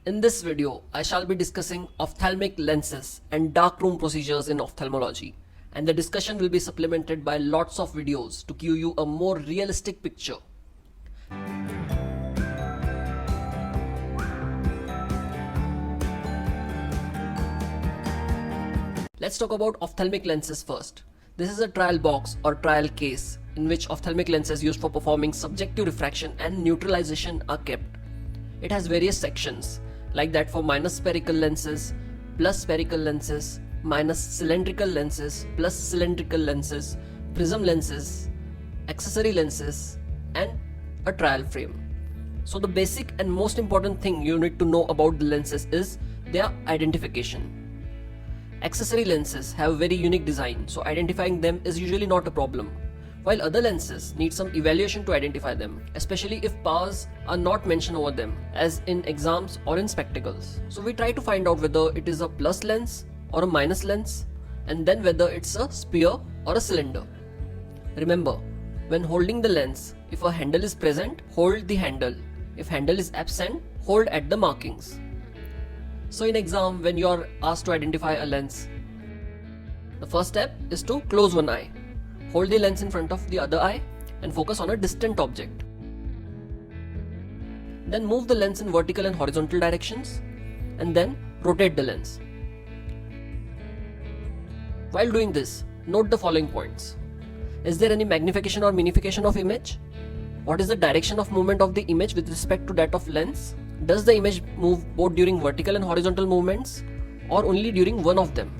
In this video, I shall be discussing ophthalmic lenses and darkroom procedures in ophthalmology, and the discussion will be supplemented by lots of videos to give you a more realistic picture. Let's talk about ophthalmic lenses first. This is a trial box or trial case in which ophthalmic lenses used for performing subjective refraction and neutralization are kept. It has various sections like that for minus spherical lenses, plus spherical lenses, minus cylindrical lenses, plus cylindrical lenses, prism lenses, accessory lenses, and a trial frame. So the basic and most important thing you need to know about the lenses is their identification. Accessory lenses have very unique design, so identifying them is usually not a problem, while other lenses need some evaluation to identify them, especially if powers are not mentioned over them, as in exams or in spectacles. So we try to find out whether it is a plus lens or a minus lens, and then whether it's a sphere or a cylinder. Remember, when holding the lens, if a handle is present, hold the handle. If handle is absent, hold at the markings. So in exam, when you are asked to identify a lens, the first step is to close one eye. Hold the lens in front of the other eye and focus on a distant object. Then move the lens in vertical and horizontal directions and then rotate the lens. While doing this, note the following points. Is there any magnification or minification of image? What is the direction of movement of the image with respect to that of lens? Does the image move both during vertical and horizontal movements or only during one of them?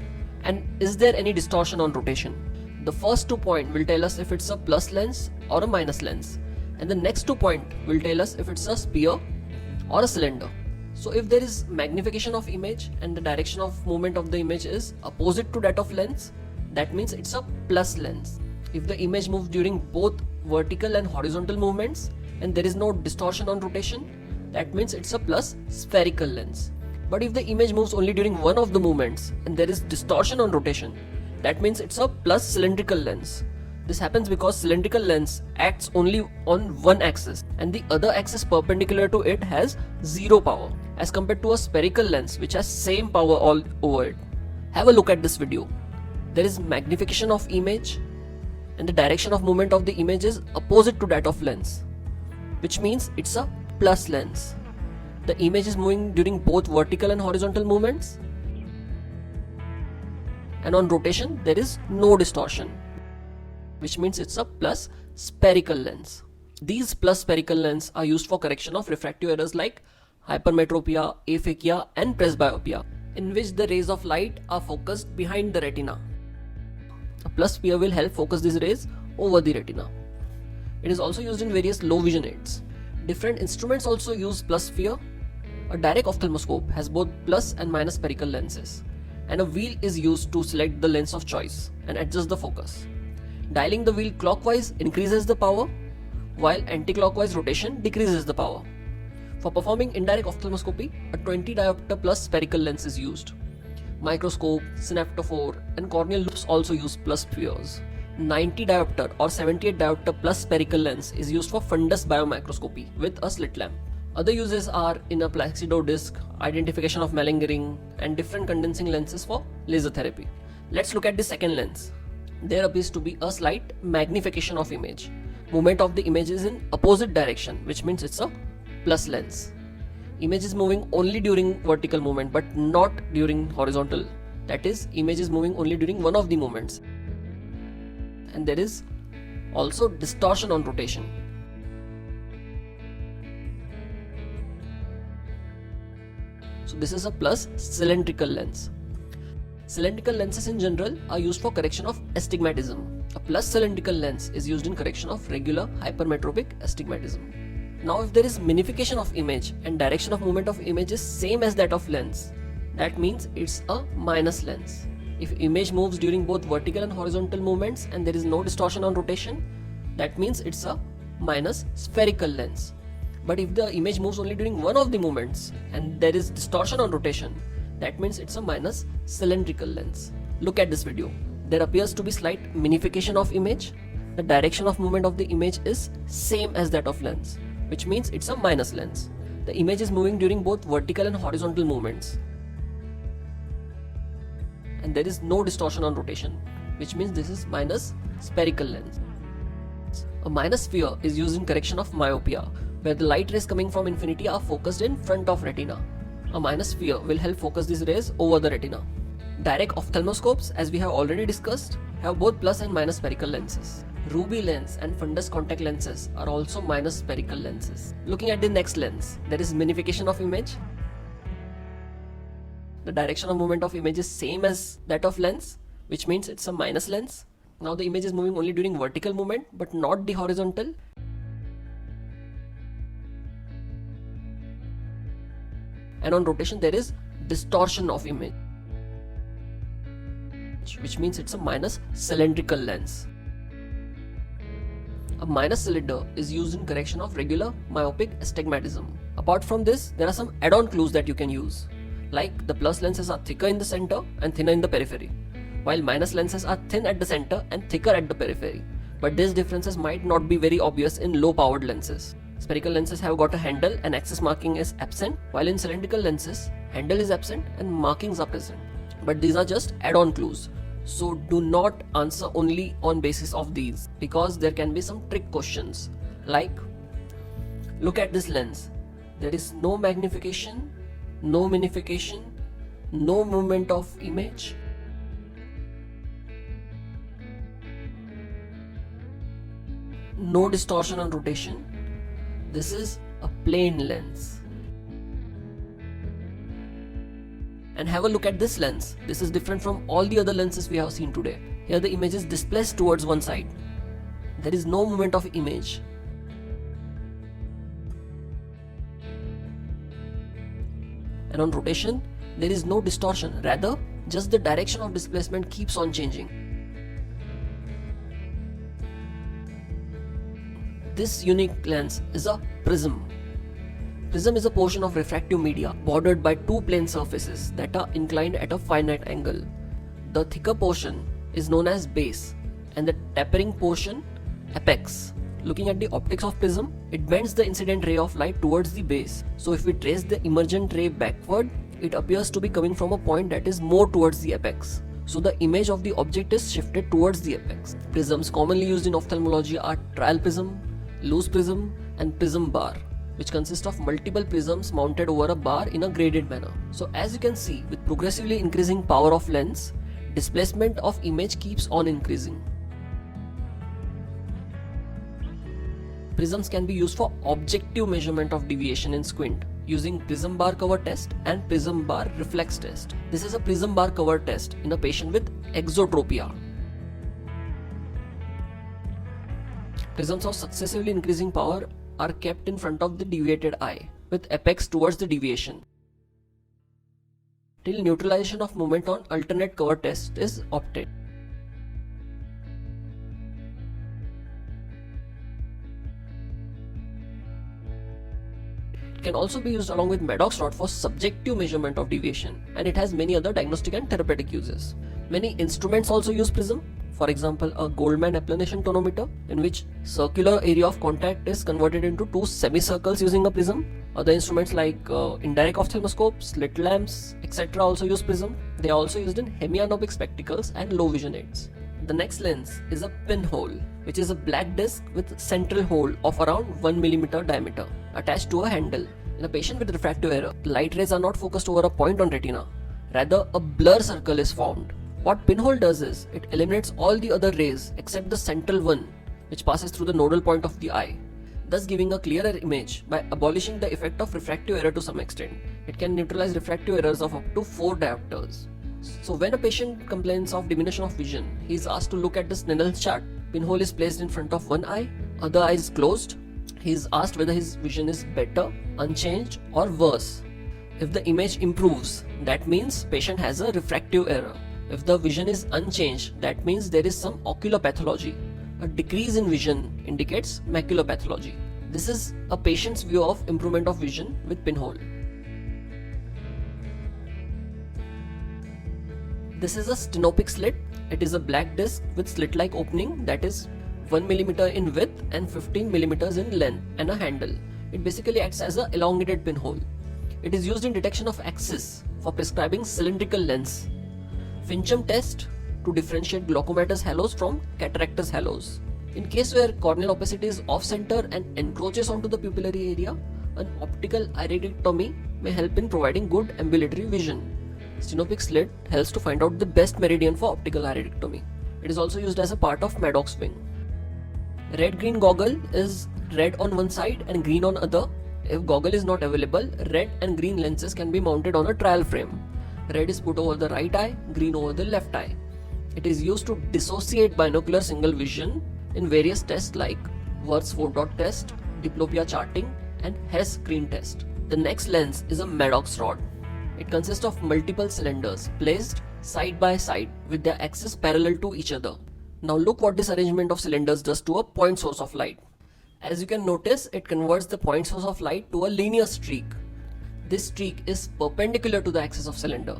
And is there any distortion on rotation? The first 2 points will tell us if it's a plus lens or a minus lens, and the next 2 points will tell us if it's a sphere or a cylinder. So if there is magnification of image and the direction of movement of the image is opposite to that of lens, that means it's a plus lens. If the image moves during both vertical and horizontal movements and there is no distortion on rotation, that means it's a plus spherical lens. But if the image moves only during one of the movements and there is distortion on rotation, that means it's a plus cylindrical lens. This happens because cylindrical lens acts only on one axis and the other axis perpendicular to it has zero power, as compared to a spherical lens which has same power all over it. Have a look at this video. There is magnification of image and the direction of movement of the image is opposite to that of lens, which means it's a plus lens. The image is moving during both vertical and horizontal movements, and on rotation there is no distortion, which means it's a plus spherical lens. These plus spherical lenses are used for correction of refractive errors like hypermetropia, aphakia and presbyopia, in which the rays of light are focused behind the retina. A plus sphere will help focus these rays over the retina. It is also used in various low vision aids. Different instruments also use plus sphere. A direct ophthalmoscope has both plus and minus spherical lenses, and a wheel is used to select the lens of choice and adjust the focus. Dialing the wheel clockwise increases the power, while anti-clockwise rotation decreases the power. For performing indirect ophthalmoscopy, a 20 diopter plus spherical lens is used. Microscope, synaptophore and corneal loupes also use plus spheres. 90 diopter or 78 diopter plus spherical lens is used for fundus biomicroscopy with a slit lamp. Other uses are in a Plaxido disc, identification of malingering, and different condensing lenses for laser therapy. Let's look at the second lens. There appears to be a slight magnification of image. Movement of the image is in opposite direction, which means it's a plus lens. Image is moving only during vertical movement but not during horizontal. That is, image is moving only during one of the movements. And there is also distortion on rotation. So this is a plus cylindrical lens. Cylindrical lenses in general are used for correction of astigmatism. A plus cylindrical lens is used in correction of regular hypermetropic astigmatism. Now if there is minification of image and direction of movement of image is same as that of lens, that means it's a minus lens. If image moves during both vertical and horizontal movements and there is no distortion on rotation, that means it's a minus spherical lens. But if the image moves only during one of the movements and there is distortion on rotation, that means it's a minus cylindrical lens. Look at this video. There appears to be slight minification of image. The direction of movement of the image is same as that of lens, which means it's a minus lens. The image is moving during both vertical and horizontal movements. And there is no distortion on rotation, which means this is minus spherical lens. A minus sphere is used in correction of myopia, where the light rays coming from infinity are focused in front of retina. A minus sphere will help focus these rays over the retina. Direct ophthalmoscopes, as we have already discussed, have both plus and minus spherical lenses. Ruby lens and fundus contact lenses are also minus spherical lenses. Looking at the next lens, there is minification of image. The direction of movement of image is same as that of lens, which means it's a minus lens. Now the image is moving only during vertical movement but not the horizontal. And on rotation there is distortion of image, which means it's a minus cylindrical lens. A minus cylinder is used in correction of regular myopic astigmatism. Apart from this, there are some add-on clues that you can use. Like the plus lenses are thicker in the center and thinner in the periphery, while minus lenses are thin at the center and thicker at the periphery. But these differences might not be very obvious in low-powered lenses. Spherical lenses have got a handle and axis marking is absent, while in cylindrical lenses, handle is absent and markings are present. But these are just add-on clues. So do not answer only on basis of these, because there can be some trick questions. Like, look at this lens. There is no magnification, no minification, no movement of image. No distortion on rotation. This is a plain lens. And have a look at this lens. This is different from all the other lenses we have seen today. Here the image is displaced towards one side. There is no movement of image. And on rotation, there is no distortion. Rather, just the direction of displacement keeps on changing. This unique lens is a prism. Prism is a portion of refractive media bordered by two plane surfaces that are inclined at a finite angle. The thicker portion is known as base and the tapering portion apex. Looking at the optics of prism, it bends the incident ray of light towards the base. So if we trace the emergent ray backward, it appears to be coming from a point that is more towards the apex. So the image of the object is shifted towards the apex. Prisms commonly used in ophthalmology are trial prism, loose prism and prism bar, which consist of multiple prisms mounted over a bar in a graded manner. So as you can see, with progressively increasing power of lens, displacement of image keeps on increasing. Prisms can be used for objective measurement of deviation in squint using prism bar cover test and prism bar reflex test. This is a prism bar cover test in a patient with exotropia. Prisms of successively increasing power are kept in front of the deviated eye with apex towards the deviation till neutralization of movement on alternate cover test is obtained. It can also be used along with Maddox rod for subjective measurement of deviation, and it has many other diagnostic and therapeutic uses. Many instruments also use prism. For example, a Goldman applanation tonometer, in which circular area of contact is converted into two semicircles using a prism. Other instruments like indirect ophthalmoscopes, slit lamps, etc. also use prism. They are also used in hemianopic spectacles and low vision aids. The next lens is a pinhole, which is a black disc with central hole of around 1 mm diameter attached to a handle. In a patient with refractive error, light rays are not focused over a point on retina. Rather, a blur circle is formed. What pinhole does is, it eliminates all the other rays except the central one, which passes through the nodal point of the eye, thus giving a clearer image by abolishing the effect of refractive error to some extent. It can neutralize refractive errors of up to 4 diopters. So when a patient complains of diminution of vision, he is asked to look at the Snell's chart. Pinhole is placed in front of one eye, other eye is closed. He is asked whether his vision is better, unchanged or worse. If the image improves, that means patient has a refractive error. If the vision is unchanged, that means there is some ocular pathology. A decrease in vision indicates macular pathology. This is a patient's view of improvement of vision with pinhole. This is a stenopic slit. It is a black disc with slit-like opening that is 1 mm in width and 15 mm in length and a handle. It basically acts as an elongated pinhole. It is used in detection of axis for prescribing cylindrical lens. Fincham test to differentiate glaucomatous halos from cataractous halos. In case where corneal opacity is off-center and encroaches onto the pupillary area, an optical iridectomy may help in providing good ambulatory vision. Stenopic slit helps to find out the best meridian for optical iridectomy. It is also used as a part of Maddox wing. Red-green goggle is red on one side and green on other. If goggle is not available, red and green lenses can be mounted on a trial frame. Red is put over the right eye, green over the left eye. It is used to dissociate binocular single vision in various tests like Wirth's 4-dot test, diplopia charting, and Hess screen test. The next lens is a Maddox rod. It consists of multiple cylinders placed side by side with their axes parallel to each other. Now look what this arrangement of cylinders does to a point source of light. As you can notice, it converts the point source of light to a linear streak. This streak is perpendicular to the axis of cylinder.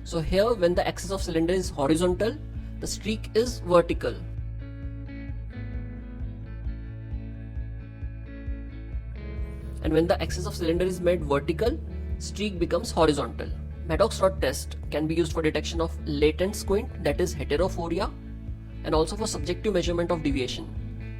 So here, when the axis of cylinder is horizontal, the streak is vertical. And when the axis of cylinder is made vertical, streak becomes horizontal. Maddox rod test can be used for detection of latent squint, that is heterophoria, and also for subjective measurement of deviation.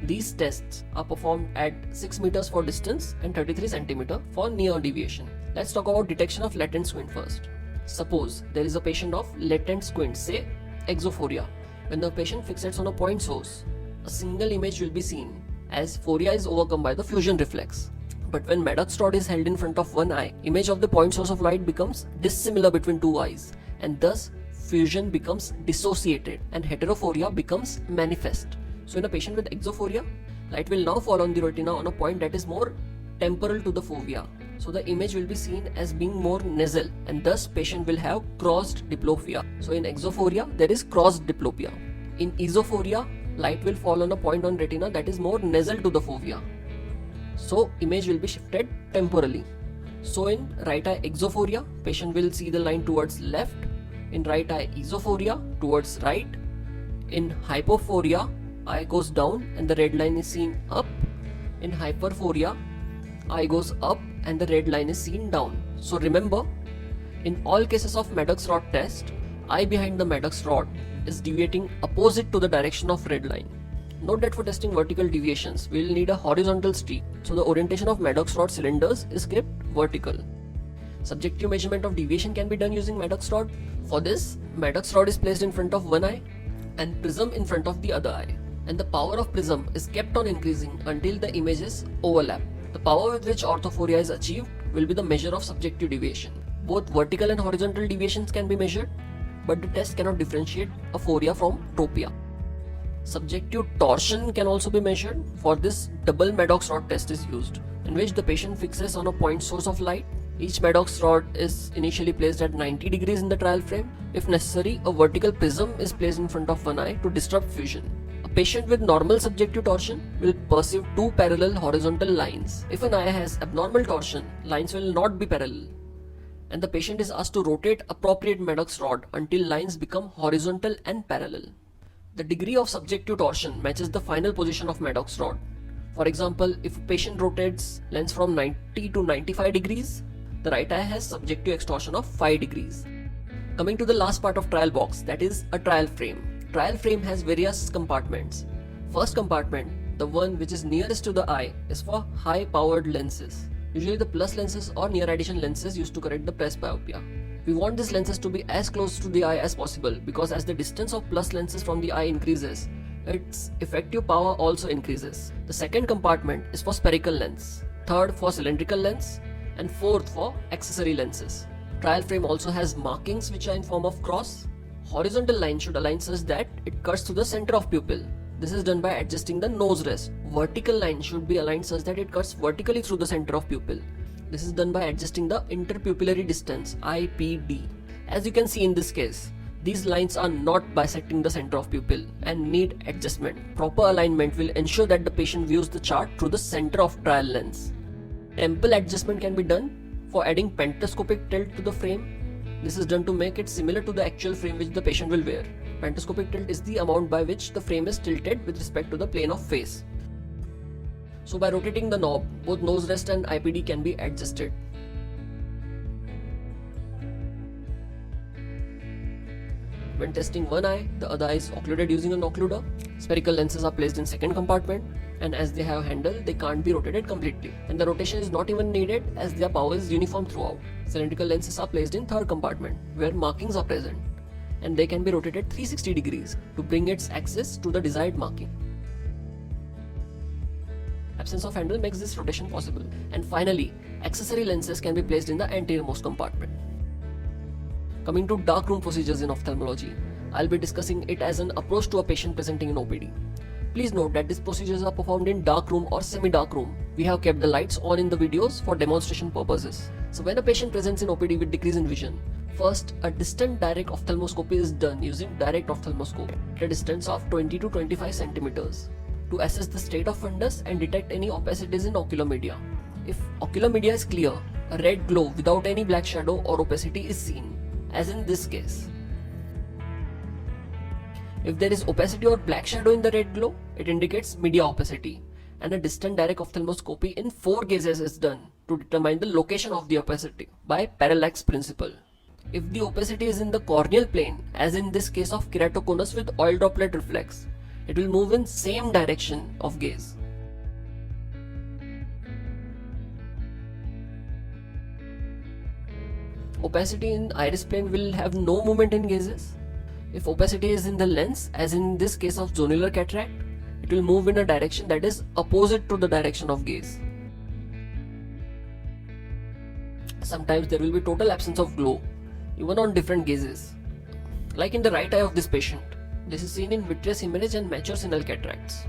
These tests are performed at 6 meters for distance and 33 cm for near deviation. Let's talk about detection of latent squint first. Suppose there is a patient of latent squint, say exophoria. When the patient fixates on a point source, a single image will be seen as phoria is overcome by the fusion reflex. But when Maddox rod is held in front of one eye, image of the point source of light becomes dissimilar between two eyes, and thus fusion becomes dissociated and heterophoria becomes manifest. So in a patient with exophoria, light will now fall on the retina on a point that is more temporal to the fovea. So the image will be seen as being more nasal, and thus patient will have crossed diplopia. So in exophoria, there is crossed diplopia. In esophoria, light will fall on a point on retina that is more nasal to the fovea. So image will be shifted temporally. So in right eye exophoria, patient will see the line towards left. In right eye esophoria, towards right. In hypophoria, eye goes down and the red line is seen up. In hyperphoria, eye goes up and the red line is seen down. So remember, in all cases of Maddox rod test, eye behind the Maddox rod is deviating opposite to the direction of red line. Note that for testing vertical deviations, we will need a horizontal streak, so the orientation of Maddox rod cylinders is kept vertical. Subjective measurement of deviation can be done using Maddox rod. For this, Maddox rod is placed in front of one eye and prism in front of the other eye, and the power of prism is kept on increasing until the images overlap. The power with which orthophoria is achieved will be the measure of subjective deviation. Both vertical and horizontal deviations can be measured, but the test cannot differentiate a phoria from tropia. Subjective torsion can also be measured. For this, double Maddox rod test is used, in which the patient fixes on a point source of light. Each Maddox rod is initially placed at 90 degrees in the trial frame. If necessary, a vertical prism is placed in front of one eye to disrupt fusion. A patient with normal subjective torsion will perceive two parallel horizontal lines. If an eye has abnormal torsion, lines will not be parallel, and the patient is asked to rotate appropriate Maddox rod until lines become horizontal and parallel. The degree of subjective torsion matches the final position of Maddox rod. For example, if a patient rotates lens from 90 to 95 degrees, the right eye has subjective extortion of 5 degrees. Coming to the last part of trial box, that is a trial frame. Trial frame has various compartments. First compartment, the one which is nearest to the eye, is for high powered lenses. Usually the plus lenses or near addition lenses used to correct the presbyopia. We want these lenses to be as close to the eye as possible, because as the distance of plus lenses from the eye increases, its effective power also increases. The second compartment is for spherical lens, third for cylindrical lens, and fourth for accessory lenses. Trial frame also has markings which are in form of cross. Horizontal line should align such that it cuts to the center of pupil. This is done by adjusting the nose rest. Vertical line should be aligned such that it cuts vertically through the center of pupil. This is done by adjusting the interpupillary distance, IPD. As you can see in this case, these lines are not bisecting the center of pupil and need adjustment. Proper alignment will ensure that the patient views the chart through the center of trial lens. Temple adjustment can be done for adding pentoscopic tilt to the frame. This is done to make it similar to the actual frame which the patient will wear. Pentoscopic tilt is the amount by which the frame is tilted with respect to the plane of face. So by rotating the knob, both nose rest and IPD can be adjusted. When testing one eye, the other eye is occluded using an occluder. Spherical lenses are placed in second compartment, and as they have handle, they can't be rotated completely. And the rotation is not even needed as their power is uniform throughout. Cylindrical lenses are placed in third compartment, where markings are present, and they can be rotated 360 degrees to bring its axis to the desired marking. Absence of handle makes this rotation possible. And finally, accessory lenses can be placed in the anteriormost compartment. Coming to darkroom procedures in ophthalmology, I'll be discussing it as an approach to a patient presenting in OPD. Please note that these procedures are performed in darkroom or semi-darkroom. We have kept the lights on in the videos for demonstration purposes. So when a patient presents in OPD with decrease in vision, first a distant direct ophthalmoscopy is done using direct ophthalmoscope at a distance of 20 to 25 centimeters to assess the state of fundus and detect any opacities in ocular media. If ocular media is clear, a red glow without any black shadow or opacity is seen, as in this case. If there is opacity or black shadow in the red glow, it indicates media opacity, and a distant direct ophthalmoscopy in 4 gazes is done to determine the location of the opacity by parallax principle. If the opacity is in the corneal plane, as in this case of keratoconus with oil droplet reflex, it will move in same direction of gaze. Opacity in iris plane will have no movement in gazes. If opacity is in the lens, as in this case of zonular cataract, it will move in a direction that is opposite to the direction of gaze. Sometimes there will be total absence of glow, even on different gazes. Like in the right eye of this patient. This is seen in vitreous hemorrhage and mature senile cataracts.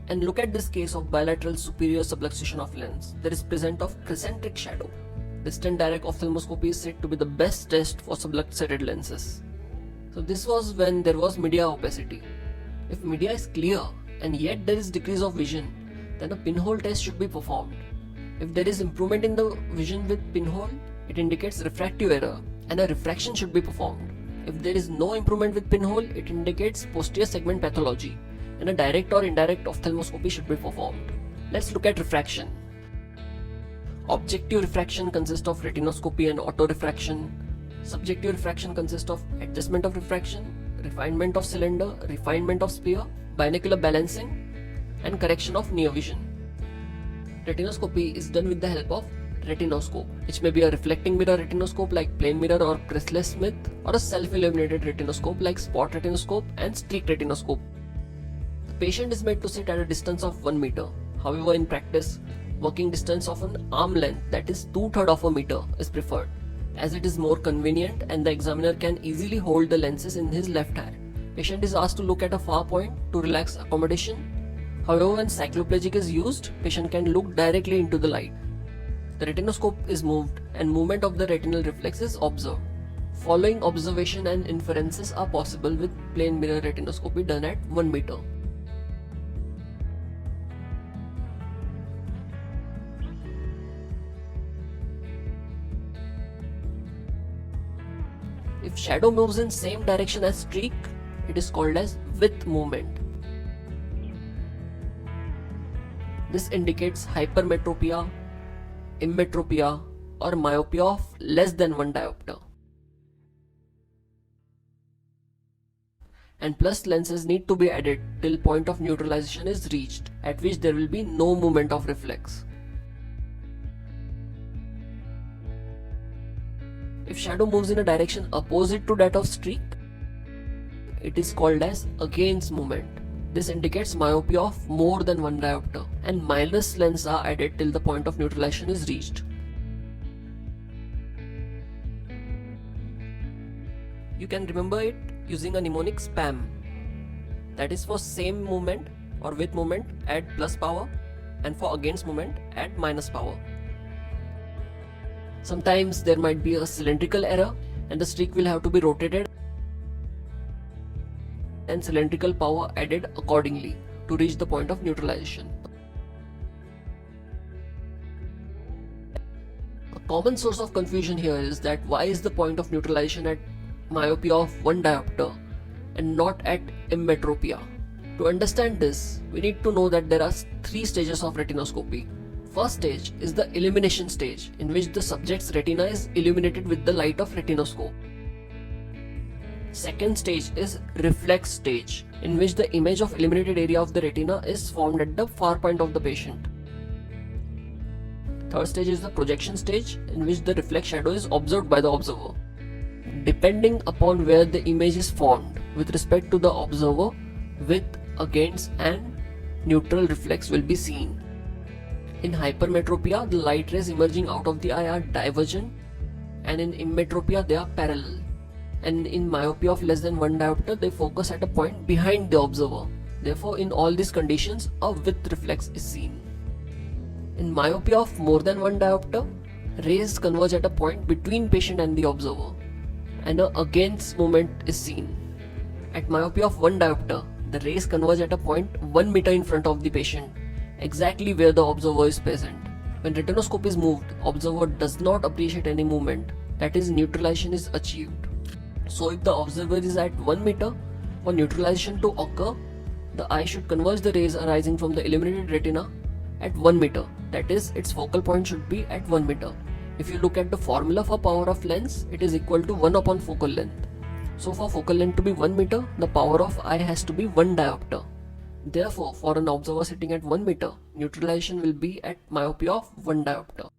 And look at this case of bilateral superior subluxation of lens. There is present of crescentric shadow. Distant direct ophthalmoscopy is said to be the best test for subluxated lenses. So this was when there was media opacity. If media is clear and yet there is decrease of vision, then a pinhole test should be performed. If there is improvement in the vision with pinhole, it indicates refractive error and a refraction should be performed. If there is no improvement with pinhole, it indicates posterior segment pathology, and a direct or indirect ophthalmoscopy should be performed. Let's look at refraction. Objective refraction consists of retinoscopy and autorefraction. Subjective refraction consists of adjustment of refraction, refinement of cylinder, refinement of sphere, binocular balancing, and correction of near vision. Retinoscopy is done with the help of retinoscope, which may be a reflecting mirror retinoscope like plane mirror or Chrysler Smith, or a self-illuminated retinoscope like spot retinoscope and streak retinoscope. The patient is made to sit at a distance of 1 meter. However, in practice, working distance of an arm length, that is 2/3 of a meter, is preferred, as it is more convenient and the examiner can easily hold the lenses in his left hand. Patient is asked to look at a far point to relax accommodation. However, when cycloplegic is used, patient can look directly into the light. The retinoscope is moved and movement of the retinal reflex is observed. Following observation and inferences are possible with plane mirror retinoscopy done at 1 meter. If shadow moves in same direction as streak, it is called as with movement. This indicates hypermetropia, emmetropia, or myopia of less than 1 diopter. And plus lenses need to be added till point of neutralization is reached, at which there will be no movement of reflex. If shadow moves in a direction opposite to that of streak, it is called as against movement. This indicates myopia of more than 1 diopter, and minus lenses are added till the point of neutralization is reached. You can remember it using a mnemonic SPAM, that is for same movement or with movement add plus power, and for against movement add minus power. Sometimes there might be a cylindrical error and the streak will have to be rotated and cylindrical power added accordingly to reach the point of neutralization. A common source of confusion here is that why is the point of neutralization at myopia of 1 diopter and not at emmetropia. To understand this, we need to know that there are 3 stages of retinoscopy. First stage is the illumination stage, in which the subject's retina is illuminated with the light of retinoscope. Second stage is reflex stage, in which the image of illuminated area of the retina is formed at the far point of the patient. Third stage is the projection stage, in which the reflex shadow is observed by the observer. Depending upon where the image is formed with respect to the observer, with, against and neutral reflex will be seen. In hypermetropia, the light rays emerging out of the eye are divergent, and in emmetropia they are parallel. And in myopia of less than 1 diopter, they focus at a point behind the observer. Therefore, in all these conditions, a width reflex is seen. In myopia of more than 1 diopter, rays converge at a point between patient and the observer, and a against movement is seen. At myopia of 1 diopter, the rays converge at a point 1 meter in front of the patient, exactly where the observer is present. When retinoscope is moved, observer does not appreciate any movement, that is, neutralization is achieved. So if the observer is at 1 meter, for neutralization to occur, the eye should converge the rays arising from the illuminated retina at 1 meter, that is, its focal point should be at 1 meter. If you look at the formula for power of lens, it is equal to 1 upon focal length. So for focal length to be 1 meter, the power of eye has to be 1 diopter. Therefore, for an observer sitting at 1 meter, neutralization will be at myopia of 1 diopter.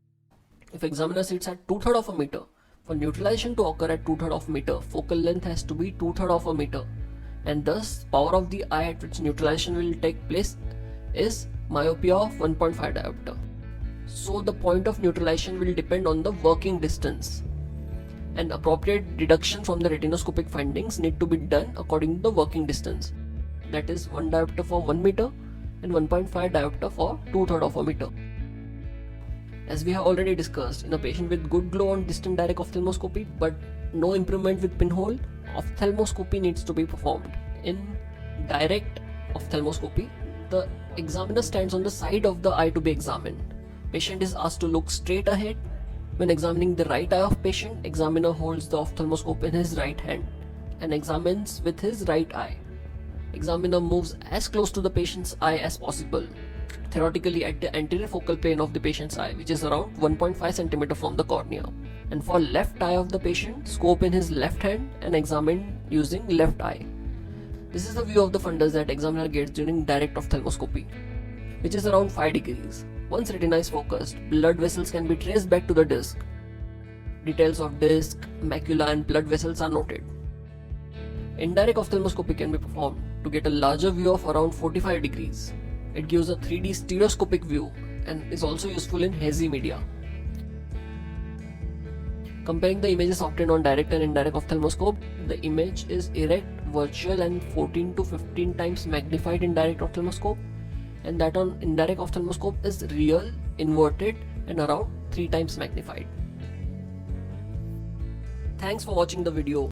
If examiner sits at 2/3 of a meter, for neutralization to occur at 2/3 of a meter, focal length has to be 2/3 of a meter, and thus power of the eye at which neutralization will take place is myopia of 1.5 diopter. So the point of neutralization will depend on the working distance, and appropriate deduction from the retinoscopic findings need to be done according to the working distance, that is 1 diopter for 1 meter and 1.5 diopter for 2/3 of a meter. As we have already discussed, in a patient with good glow on distant direct ophthalmoscopy but no improvement with pinhole, ophthalmoscopy needs to be performed. In direct ophthalmoscopy, the examiner stands on the side of the eye to be examined. Patient is asked to look straight ahead. When examining the right eye of patient, examiner holds the ophthalmoscope in his right hand and examines with his right eye. Examiner moves as close to the patient's eye as possible, theoretically at the anterior focal plane of the patient's eye, which is around 1.5 cm from the cornea. And for left eye of the patient, scope in his left hand and examine using left eye. This is the view of the fundus that examiner gets during direct ophthalmoscopy, which is around 5 degrees. Once retina is focused, blood vessels can be traced back to the disc. Details of disc, macula and blood vessels are noted. Indirect ophthalmoscopy can be performed to get a larger view of around 45 degrees. It gives a 3D stereoscopic view and is also useful in hazy media. Comparing the images obtained on direct and indirect ophthalmoscope, the image is erect, virtual and 14 to 15 times magnified in direct ophthalmoscope, and that on indirect ophthalmoscope is real, inverted and around 3 times magnified. Thanks for watching the video.